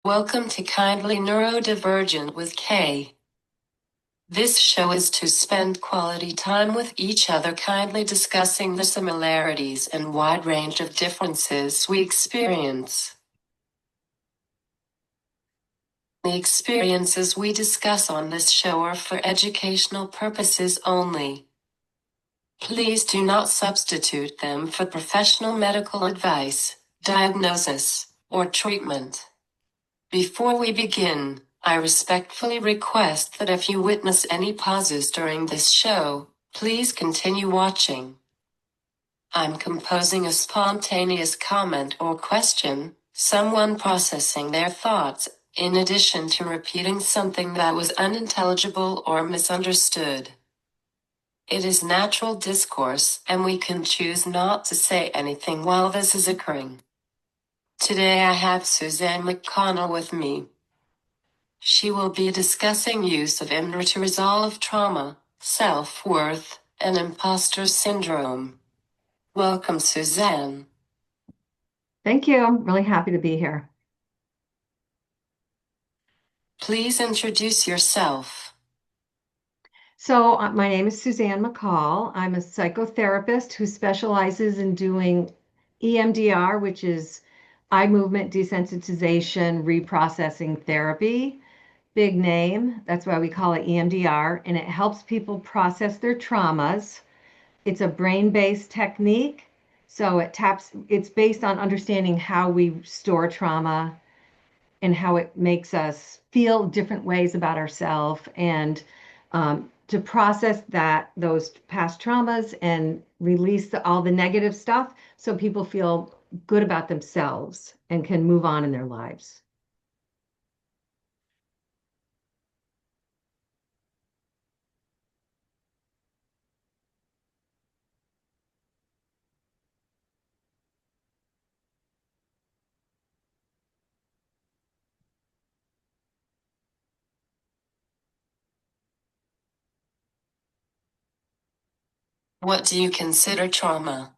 Welcome to Kindly Neurodivergent with Kay. This show is to spend quality time with each other, kindly discussing the similarities and wide range of differences we experience. The experiences we discuss on this show are for educational purposes only. Please do not substitute them for professional medical advice, diagnosis, or treatment. Before we begin, I respectfully request that if you witness any pauses during this show, please continue watching. I'm composing a spontaneous comment or question, someone processing their thoughts, in addition to repeating something that was unintelligible or misunderstood. It is natural discourse, and we can choose not to say anything while this is occurring. Today I have Suzanne McColl with me. She will be discussing use of EMDR to resolve trauma, self-worth, and imposter syndrome. Welcome, Suzanne. Thank you. I'm really happy to be here. Please introduce yourself. So my name is Suzanne McColl. I'm a psychotherapist who specializes in doing EMDR, which is eye movement desensitization reprocessing therapy. Big name. That's why we call it EMDR. And it helps people process their traumas. It's a brain-based technique. So it's based on understanding how we store trauma and how it makes us feel different ways about ourselves, and to process those past traumas and release all the negative stuff so people feel good about themselves and can move on in their lives. What do you consider trauma?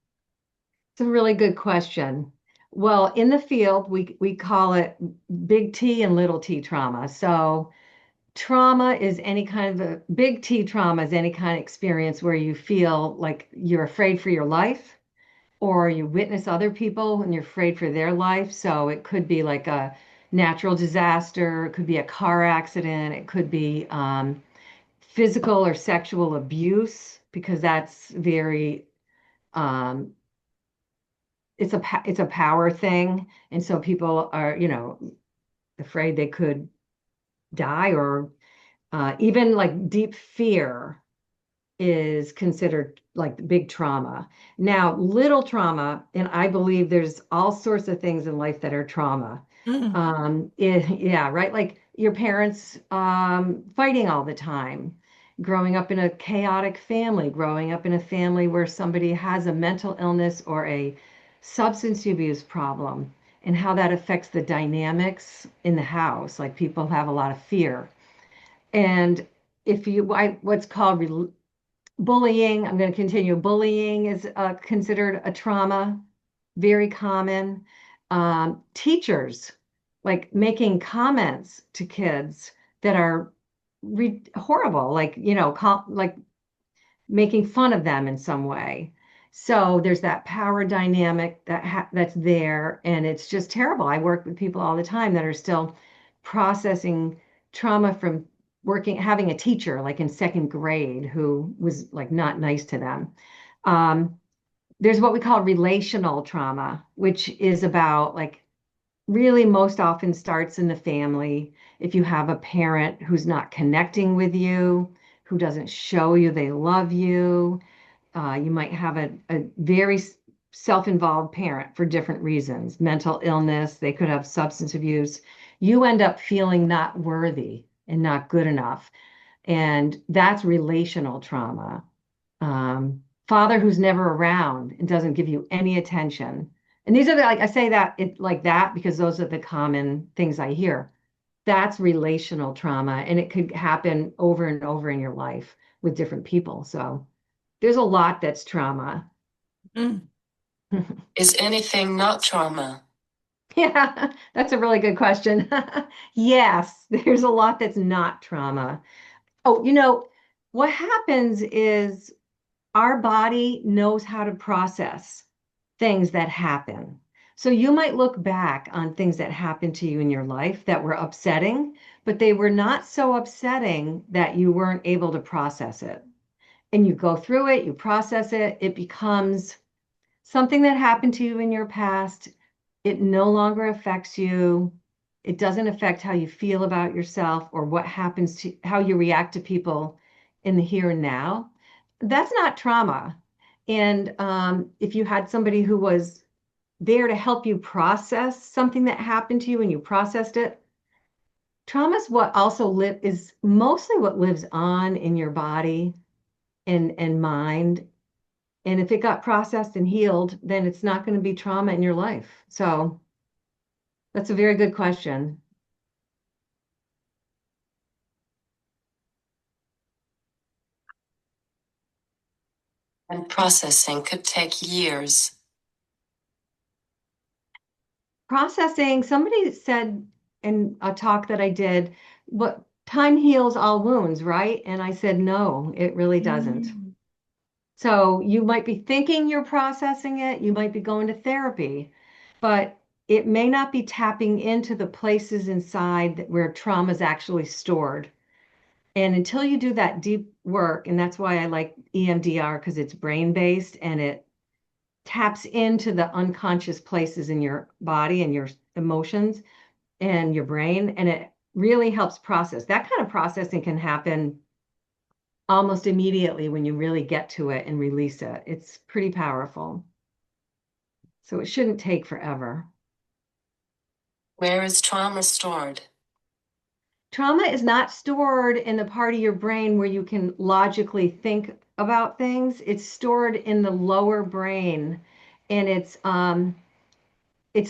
It's a really good question. Well, in the field, we call it big T and little t trauma. So trauma is any kind of big T trauma is any kind of experience where you feel like you're afraid for your life, or you witness other people and you're afraid for their life. So it could be like a natural disaster, it could be a car accident, it could be physical or sexual abuse, because that's very um, it's a power thing, and so people are afraid they could die, or even like deep fear is considered like big trauma. Now, little trauma, and I believe there's all sorts of things in life that are trauma. Yeah, right. Like your parents fighting all the time, growing up in a chaotic family, growing up in a family where somebody has a mental illness or a substance abuse problem, and how that affects the dynamics in the house. Like people have a lot of fear. And what's called bullying, I'm going to continue. Bullying is considered a trauma, very common. Teachers, like making comments to kids that are horrible, like, like making fun of them in some way. So there's that power dynamic that's there, and it's just terrible. I work with people all the time that are still processing trauma from having a teacher like in second grade who was like not nice to them. Um, there's what we call relational trauma, which is about like really most often starts in the family. If you have a parent who's not connecting with you, who doesn't show you they love you, you might have a very self-involved parent for different reasons, mental illness, they could have substance abuse. You end up feeling not worthy and not good enough. And that's relational trauma. Father who's never around and doesn't give you any attention. And these are like I say that it like that because those are the common things I hear. That's relational trauma, and it could happen over and over in your life with different people. So there's a lot that's trauma. Is anything not trauma? Yeah, that's a really good question. Yes, there's a lot that's not trauma. Oh, what happens is our body knows how to process things that happen. So you might look back on things that happened to you in your life that were upsetting, but they were not so upsetting that you weren't able to process it. And you go through it, you process it, it becomes something that happened to you in your past. It no longer affects you. It doesn't affect how you feel about yourself or what happens to how you react to people in the here and now. That's not trauma. And if you had somebody who was there to help you process something that happened to you and you processed it, trauma is what also live is mostly what lives on in your body and mind. And if it got processed and healed, then it's not going to be trauma in your life. So that's a very good question. And processing could take years. Processing, somebody said in a talk that I did, what time heals all wounds, right? And I said, no, it really doesn't. So you might be thinking you're processing it, you might be going to therapy, but it may not be tapping into the places inside where trauma is actually stored. And until you do that deep work, and that's why I like EMDR because it's brain based and it taps into the unconscious places in your body and your emotions and your brain, and it really helps process. That kind of processing can happen almost immediately when you really get to it and release it. It's pretty powerful. So it shouldn't take forever. Where is trauma stored? Trauma is not stored in the part of your brain where you can logically think about things. It's stored in the lower brain, and it's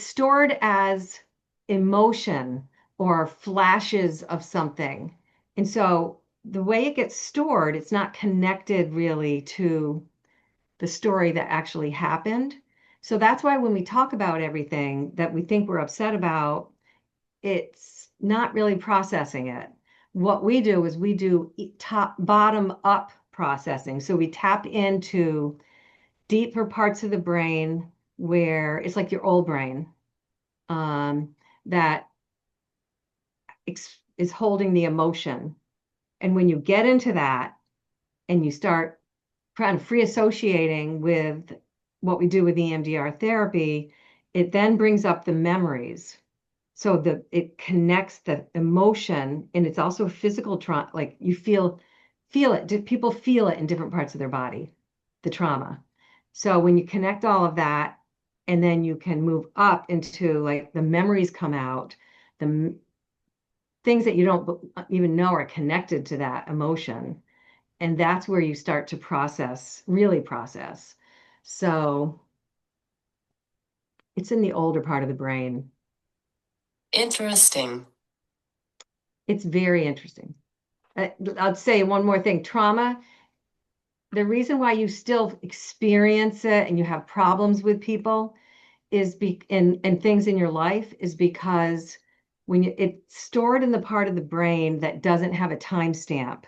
stored as emotion or flashes of something. And so the way it gets stored, it's not connected really to the story that actually happened. So that's why when we talk about everything that we think we're upset about, it's not really processing it. What we do is we do top bottom up processing. So we tap into deeper parts of the brain where it's like your old brain that is holding the emotion. And when you get into that and you start kind of free associating with what we do with EMDR therapy, it then brings up the memories. So it connects the emotion, and it's also physical trauma. Like you feel it. People feel it in different parts of their body, the trauma. So when you connect all of that, and then you can move up into like the memories come out, the things that you don't even know are connected to that emotion. And that's where you start to process, really process. So it's in the older part of the brain. Interesting. It's very interesting. I'll say one more thing. Trauma, the reason why you still experience it and you have problems with people and things in your life is because it's stored in the part of the brain that doesn't have a timestamp.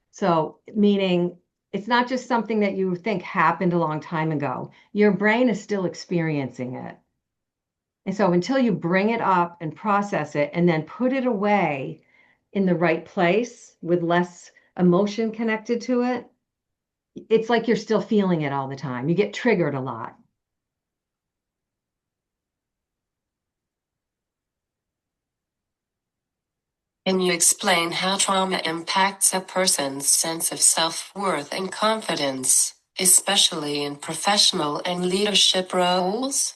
So, meaning it's not just something that you think happened a long time ago. Your brain is still experiencing it. And so, until you bring it up and process it and then put it away in the right place with less emotion connected to it, it's like you're still feeling it all the time. You get triggered a lot. Can you explain how trauma impacts a person's sense of self-worth and confidence, especially in professional and leadership roles?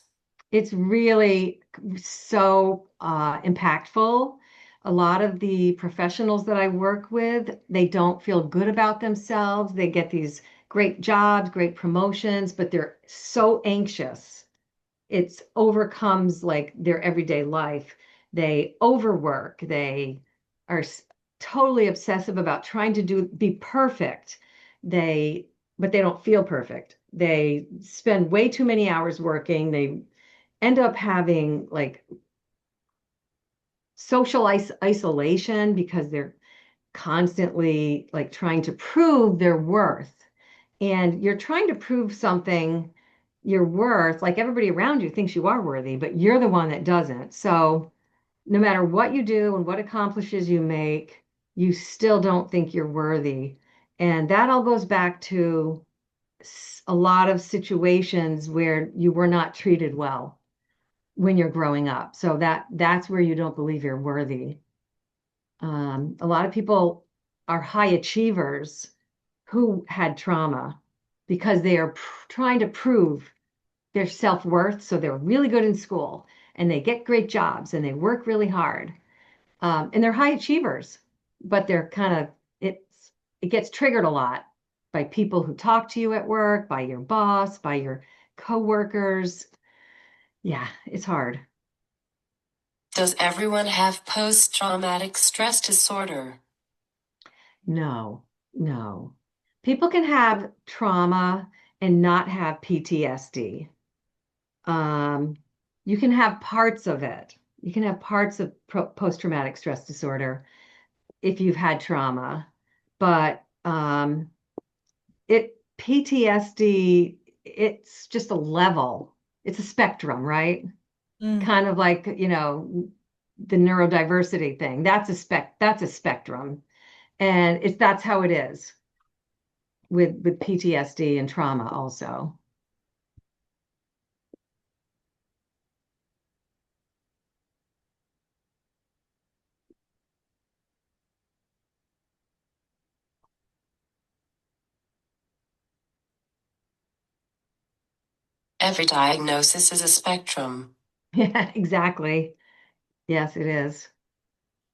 It's really so impactful. A lot of the professionals that I work with, they don't feel good about themselves. They get these great jobs, great promotions, but they're so anxious. It's overcomes like their everyday life. They overwork. They are totally obsessive about trying to be perfect. But they don't feel perfect. They spend way too many hours working. They end up having like social isolation because they're constantly like trying to prove their worth. And you're trying to prove something, your worth, like everybody around you thinks you are worthy, but you're the one that doesn't. So no matter what you do and what accomplishes you make, you still don't think you're worthy. And that all goes back to a lot of situations where you were not treated well when you're growing up. So that's where you don't believe you're worthy. A lot of people are high achievers who had trauma because they are trying to prove their self-worth. So they're really good in school and they get great jobs and they work really hard. And they're high achievers, but they're kind of it gets triggered a lot by people who talk to you at work, by your boss, by your coworkers. Yeah, it's hard. Does everyone have post-traumatic stress disorder? No, no. People can have trauma and not have PTSD. Um, you can have parts of it. You can have parts of post-traumatic stress disorder if you've had trauma, but it PTSD, it's just a level. It's a spectrum, right? Mm. Kind of like, the neurodiversity thing. That's a spectrum. And that's how it is with PTSD and trauma also. Every diagnosis is a spectrum. Yeah, exactly. Yes, it is.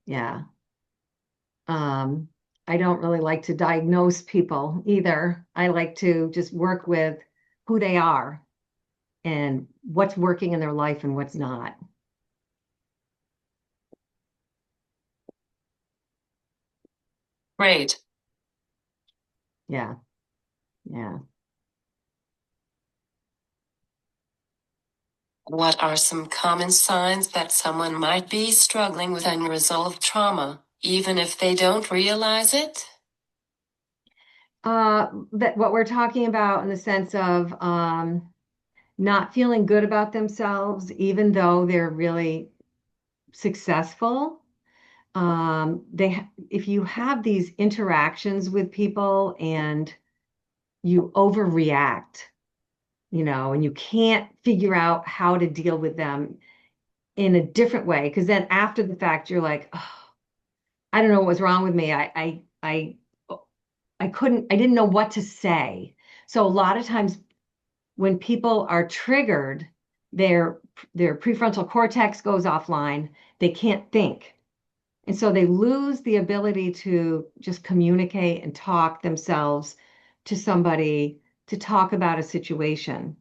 Yeah. Um, I don't really like to diagnose people either. I like to just work with who they are and what's working in their life and what's not. Great. Yeah. Yeah. What are some common signs that someone might be struggling with unresolved trauma, even if they don't realize it? That what we're talking about in the sense of not feeling good about themselves, even though they're really successful. If you have these interactions with people and you overreact, and you can't figure out how to deal with them in a different way, because then after the fact, you're like, oh, I don't know what was wrong with me. I didn't know what to say. So a lot of times when people are triggered, their their prefrontal cortex goes offline. They can't think. And so they lose the ability to just communicate and talk themselves to somebody to talk about a situation.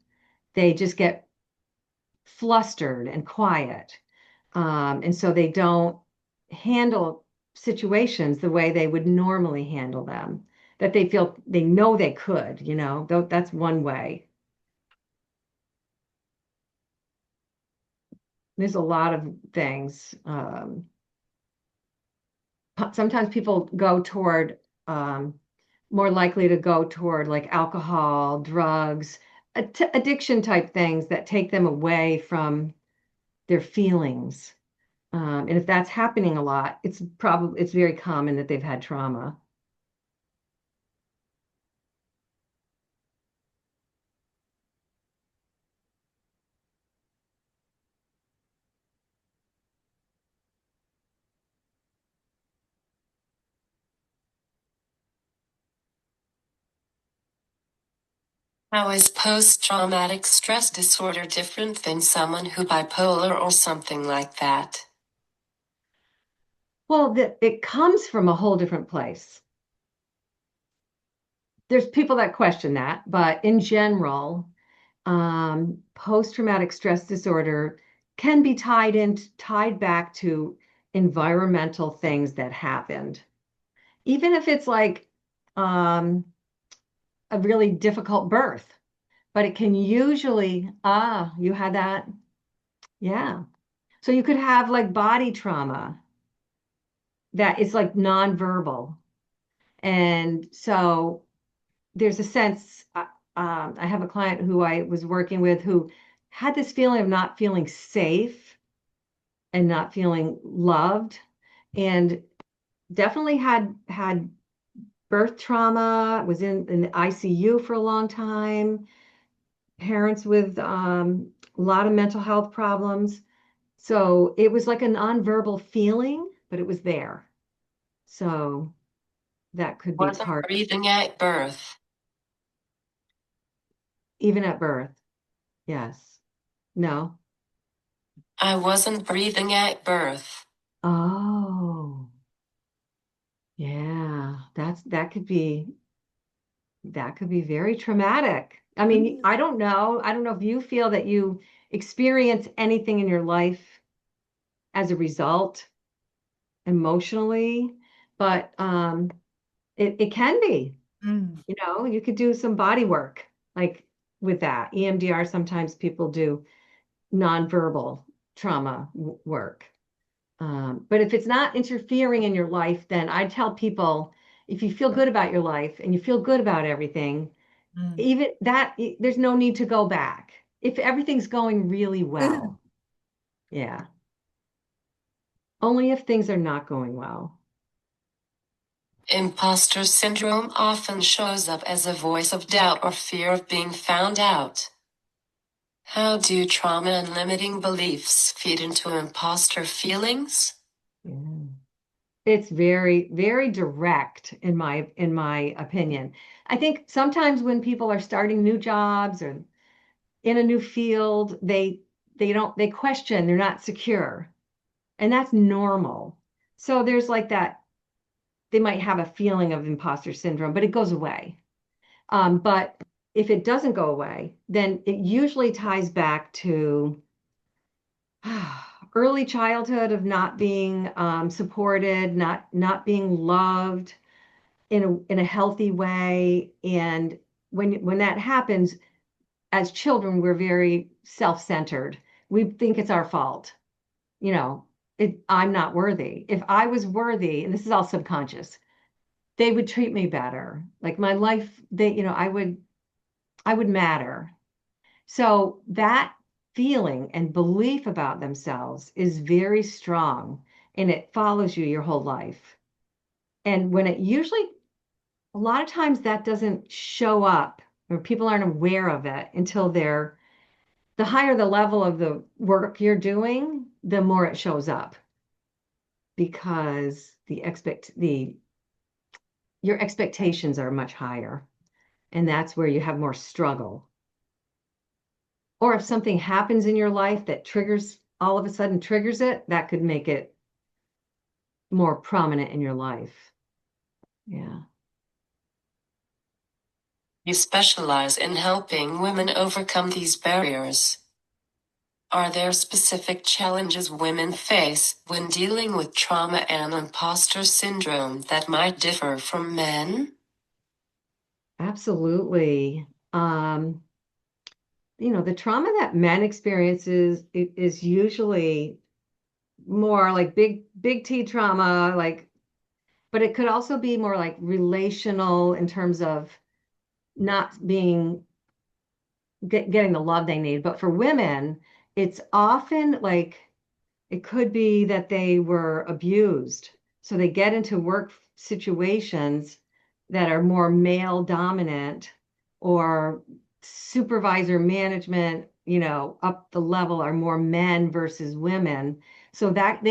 They just get flustered and quiet. And so they don't handle situations the way they would normally handle them, that they know they could, that's one way. There's a lot of things. Sometimes people go toward more likely to go toward like alcohol, drugs, addiction type things that take them away from their feelings. And if that's happening a lot, it's very common that they've had trauma. How is post-traumatic stress disorder different than someone who bipolar or something like that? Well, it comes from a whole different place. There's people that question that, but in general, post-traumatic stress disorder can be tied back to environmental things that happened. Even if it's like um, a really difficult birth, but it can usually, you had that. Yeah. So you could have like body trauma that is like nonverbal. And so there's a sense, I have a client who I was working with who had this feeling of not feeling safe and not feeling loved, and definitely had birth trauma, was in the ICU for a long time, parents with a lot of mental health problems. So it was like a nonverbal feeling, but it was there. So that could be Wasn't part, breathing at birth. even at birth. Yes. No. I wasn't breathing at birth. Oh, yeah. That could be very traumatic. I mean, Mm. I don't know. I don't know if you feel that you experience anything in your life as a result emotionally, but it can be, Mm. you could do some body work like with that. EMDR, sometimes people do nonverbal trauma work. But if it's not interfering in your life, then I tell people if you feel good about your life and you feel good about everything, Mm. even that, there's no need to go back. If everything's going really well, yeah. Only if things are not going well. Imposter syndrome often shows up as a voice of doubt or fear of being found out. How do trauma and limiting beliefs feed into imposter feelings? Yeah. It's very, very direct in my opinion. I think sometimes when people are starting new jobs or in a new field, they question, they're not secure. And that's normal. So there's like that, they might have a feeling of imposter syndrome, but it goes away. But if it doesn't go away, then it usually ties back to early childhood of not being supported, not being loved in a healthy way. And when that happens, as children, we're very self-centered. We think it's our fault. You know, I'm not worthy. If I was worthy, and this is all subconscious, they would treat me better. Like my life, I would matter. So that feeling and belief about themselves is very strong and it follows you your whole life. And when it usually, a lot of times that doesn't show up or people aren't aware of it until the higher the level of the work you're doing, the more it shows up because your expectations are much higher. And that's where you have more struggle. Or if something happens in your life that triggers, all of a sudden triggers it, that could make it more prominent in your life. Yeah. You specialize in helping women overcome these barriers. Are there specific challenges women face when dealing with trauma and imposter syndrome that might differ from men? Absolutely. The trauma that men experiences is usually more like big T trauma, like, but it could also be more like relational in terms of not getting the love they need. But for women, it's often like it could be that they were abused. So they get into work situations that are more male dominant or supervisor management, up the level are more men versus women. So that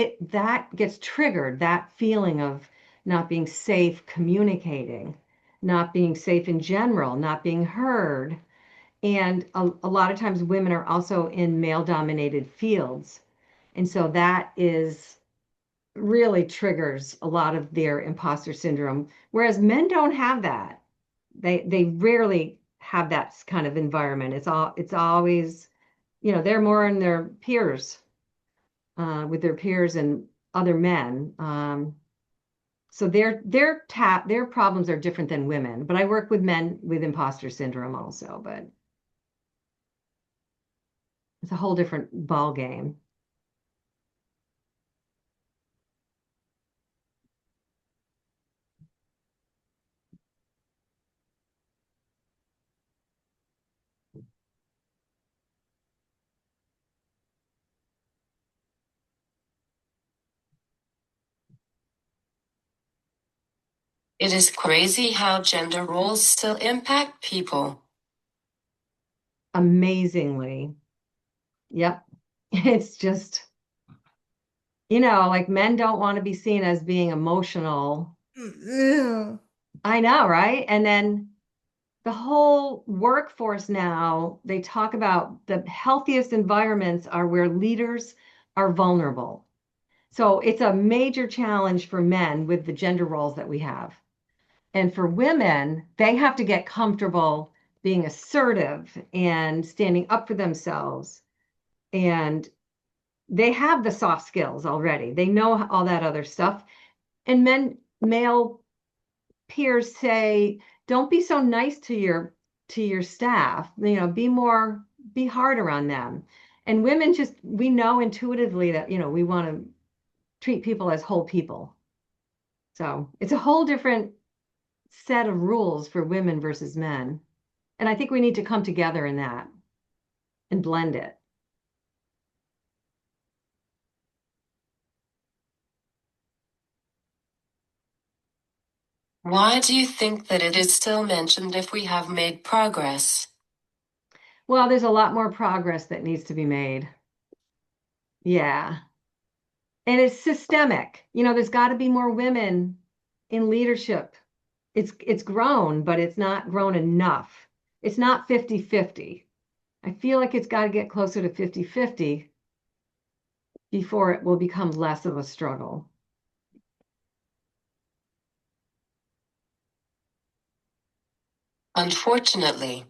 gets triggered, that feeling of not being safe communicating, not being safe in general, not being heard. And a lot of times women are also in male dominated fields. And so that is really triggers a lot of their imposter syndrome, whereas men don't have that. They rarely have that kind of environment. It's always, they're more in their peers, with their peers and other men. So their problems are different than women. But I work with men with imposter syndrome also, but it's a whole different ball game. It is crazy how gender roles still impact people. Amazingly. Yep. It's just, like men don't want to be seen as being emotional. Ew. I know, right? And then the whole workforce now, they talk about the healthiest environments are where leaders are vulnerable. So it's a major challenge for men with the gender roles that we have. And for women, they have to get comfortable being assertive and standing up for themselves. And they have the soft skills already. They know all that other stuff. And male peers say, don't be so nice to your staff. Be harder on them. And women just we know intuitively that, we want to treat people as whole people. So it's a whole different set of rules for women versus men. And I think we need to come together in that and blend it. Why do you think that it is still mentioned if we have made progress? Well, there's a lot more progress that needs to be made. Yeah. And it's systemic. There's got to be more women in leadership. It's grown, but it's not grown enough. It's not 50-50. I feel like it's got to get closer to 50-50 before it will become less of a struggle. Unfortunately,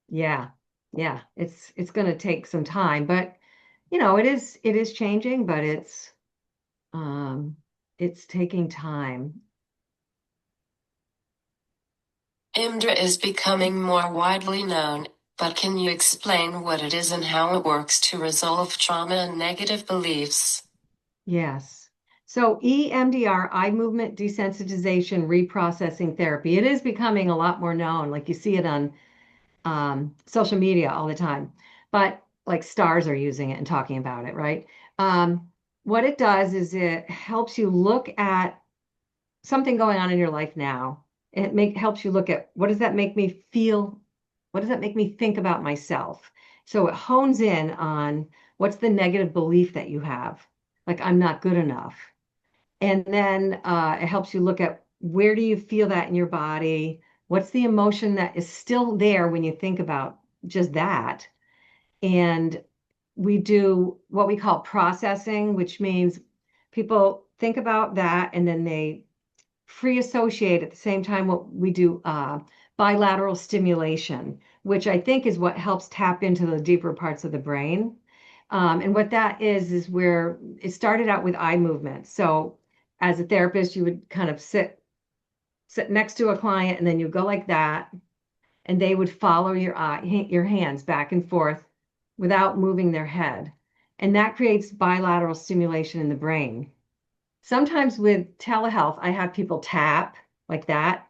Yeah. Yeah. It's going to take some time, but it is changing, but um it's taking time. EMDR is becoming more widely known, but can you explain what it is and how it works to resolve trauma and negative beliefs? Yes. So EMDR, eye movement desensitization reprocessing therapy, it is becoming a lot more known. Like you see it on social media all the time, but like stars are using it and talking about it, right? What it does is it helps you look at something going on in your life now. Helps you look at what does that make me feel? What does that make me think about myself? So it hones in on what's the negative belief that you have, like I'm not good enough. And then it helps you look at where do you feel that in your body? What's the emotion that is still there when you think about just that? And we do what we call processing, which means people think about that and then they free associate at the same time what we do bilateral stimulation, which I think is what helps tap into the deeper parts of the brain. And what that is where it started out with eye movement. So as a therapist, you would kind of sit next to a client and then you go like that, and they would follow your hands back and forth without moving their head. And that creates bilateral stimulation in the brain. Sometimes with telehealth, I have people tap like that.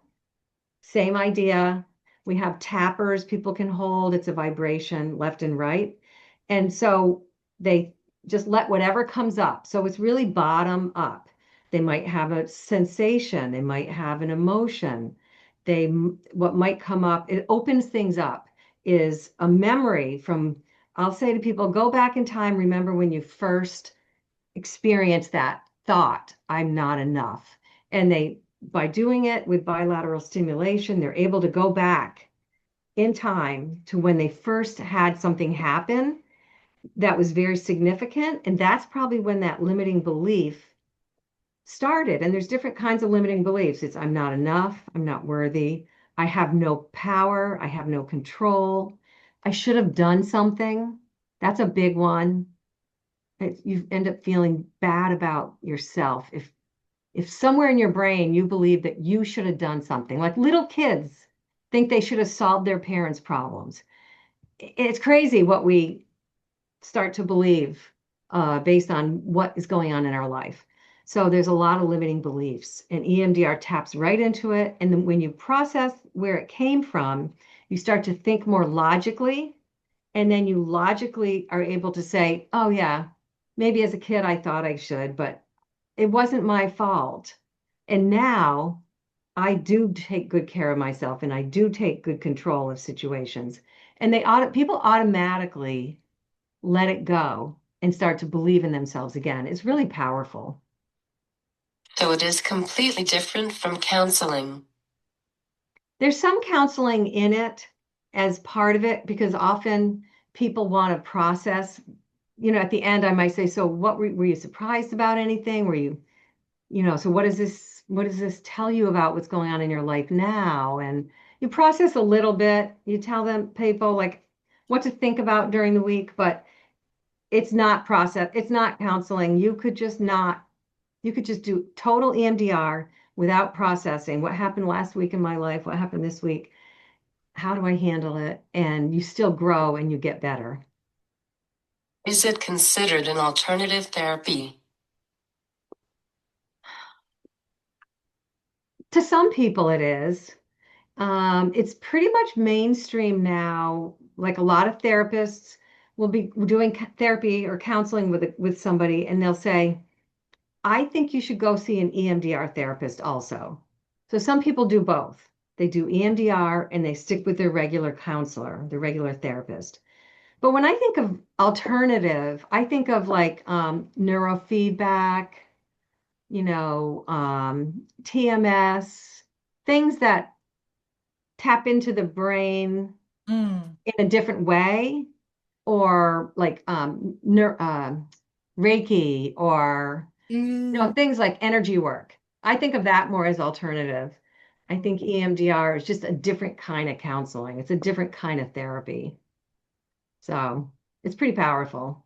Same idea. We have tappers people can hold. It's a vibration left and right. And so they just let whatever comes up. So it's really bottom up. They might have a sensation, they might have an emotion. What might come up, it opens things up, is a memory from, I'll say to people, go back in time, remember when you first experience that thought, I'm not enough. And by doing it with bilateral stimulation, they're able to go back in time to when they first had something happen that was very significant. And that's probably when that limiting belief started. And there's different kinds of limiting beliefs. It's I'm not enough, I'm not worthy, I have no power, I have no control, I should have done something. That's a big one. You end up feeling bad about yourself if somewhere in your brain you believe that you should have done something. Like little kids think they should have solved their parents' problems. It's crazy what we start to believe based on what is going on in our life. So there's a lot of limiting beliefs, and EMDR taps right into it. And then when you process where it came from, you start to think more logically, and then you logically are able to say, oh, yeah, maybe as a kid I thought I should, but it wasn't my fault. And now I do take good care of myself and I do take good control of situations. And people automatically let it go and start to believe in themselves again. It's really powerful. So it is completely different from counseling. There's some counseling in it as part of it because often people want to process, at the end I might say, so what were you surprised about anything? Were you, so what does this tell you about what's going on in your life now? And you process a little bit, you tell them people like what to think about during the week, but it's not counseling. You could just do total EMDR without processing what happened last week in my life, what happened this week, how do I handle it? And you still grow and you get better. Is it considered an alternative therapy? To some people, it is. It's pretty much mainstream now. Like a lot of therapists will be doing therapy or counseling with somebody, and they'll say, I think you should go see an EMDR therapist also. So some people do both. They do EMDR and they stick with their regular counselor, their regular therapist. But when I think of alternative, I think of like neurofeedback, TMS, things that tap into the brain Mm. in a different way, or like Reiki, or Mm. things like energy work. I think of that more as alternative. I think EMDR is just a different kind of counseling. It's a different kind of therapy. So it's pretty powerful.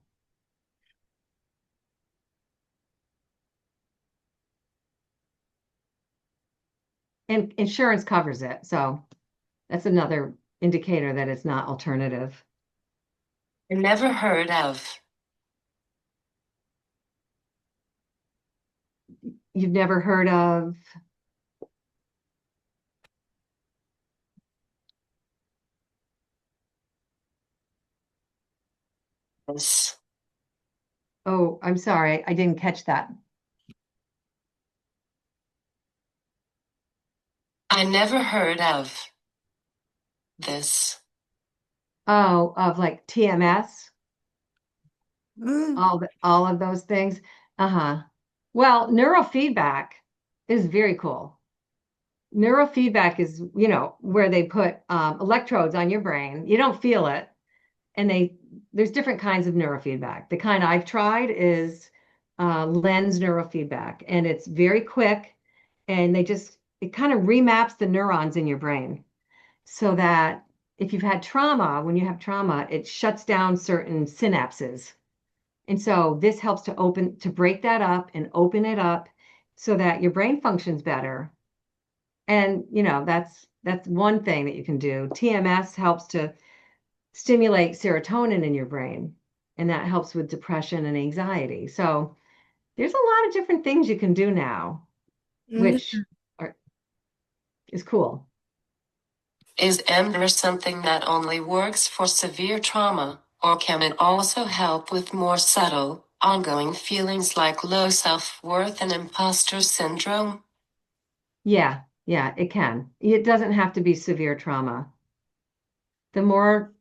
And insurance covers it. So that's another indicator that it's not alternative. I never heard of You've never heard of, this. oh, I'm sorry, I didn't catch that. I never heard of this. Oh, of like TMS, Mm. all of those things. Uh-huh. Well, neurofeedback is very cool. Neurofeedback is, where they put electrodes on your brain. You don't feel it, and there's different kinds of neurofeedback. The kind I've tried is lens neurofeedback, and it's very quick, and it kind of remaps the neurons in your brain so that if you've had trauma, when you have trauma, it shuts down certain synapses. And so this helps to break that up and open it up so that your brain functions better. And, that's one thing that you can do. TMS helps to stimulate serotonin in your brain, and that helps with depression and anxiety. So there's a lot of different things you can do now, which Mm. is cool. Is EMDR something that only works for severe trauma, or can it also help with more subtle, ongoing feelings like low self-worth and imposter syndrome? Yeah, yeah, it can. It doesn't have to be severe trauma. The more,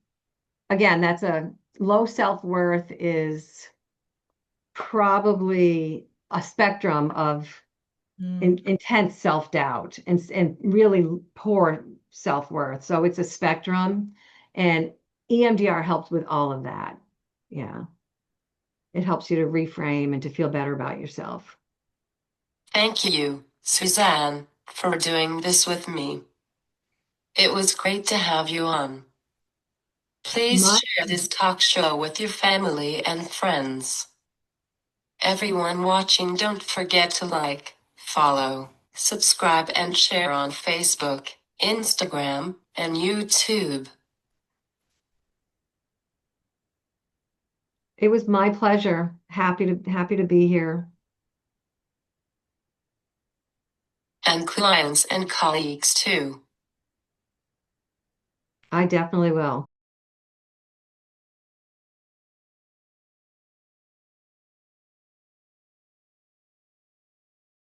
again, that's a low self-worth is probably a spectrum of Mm. intense self-doubt and really poor self-worth. So it's a spectrum, and EMDR helps with all of that. Yeah, it helps you to reframe and to feel better about yourself. Thank you, Suzanne, for doing this with me. It was great to have you on. Please My, share this talk show with your family and friends. Everyone watching, don't forget to like, follow, subscribe, and share on Facebook, Instagram, and YouTube. it was my pleasure. Happy to be here. And clients and colleagues too. I definitely will.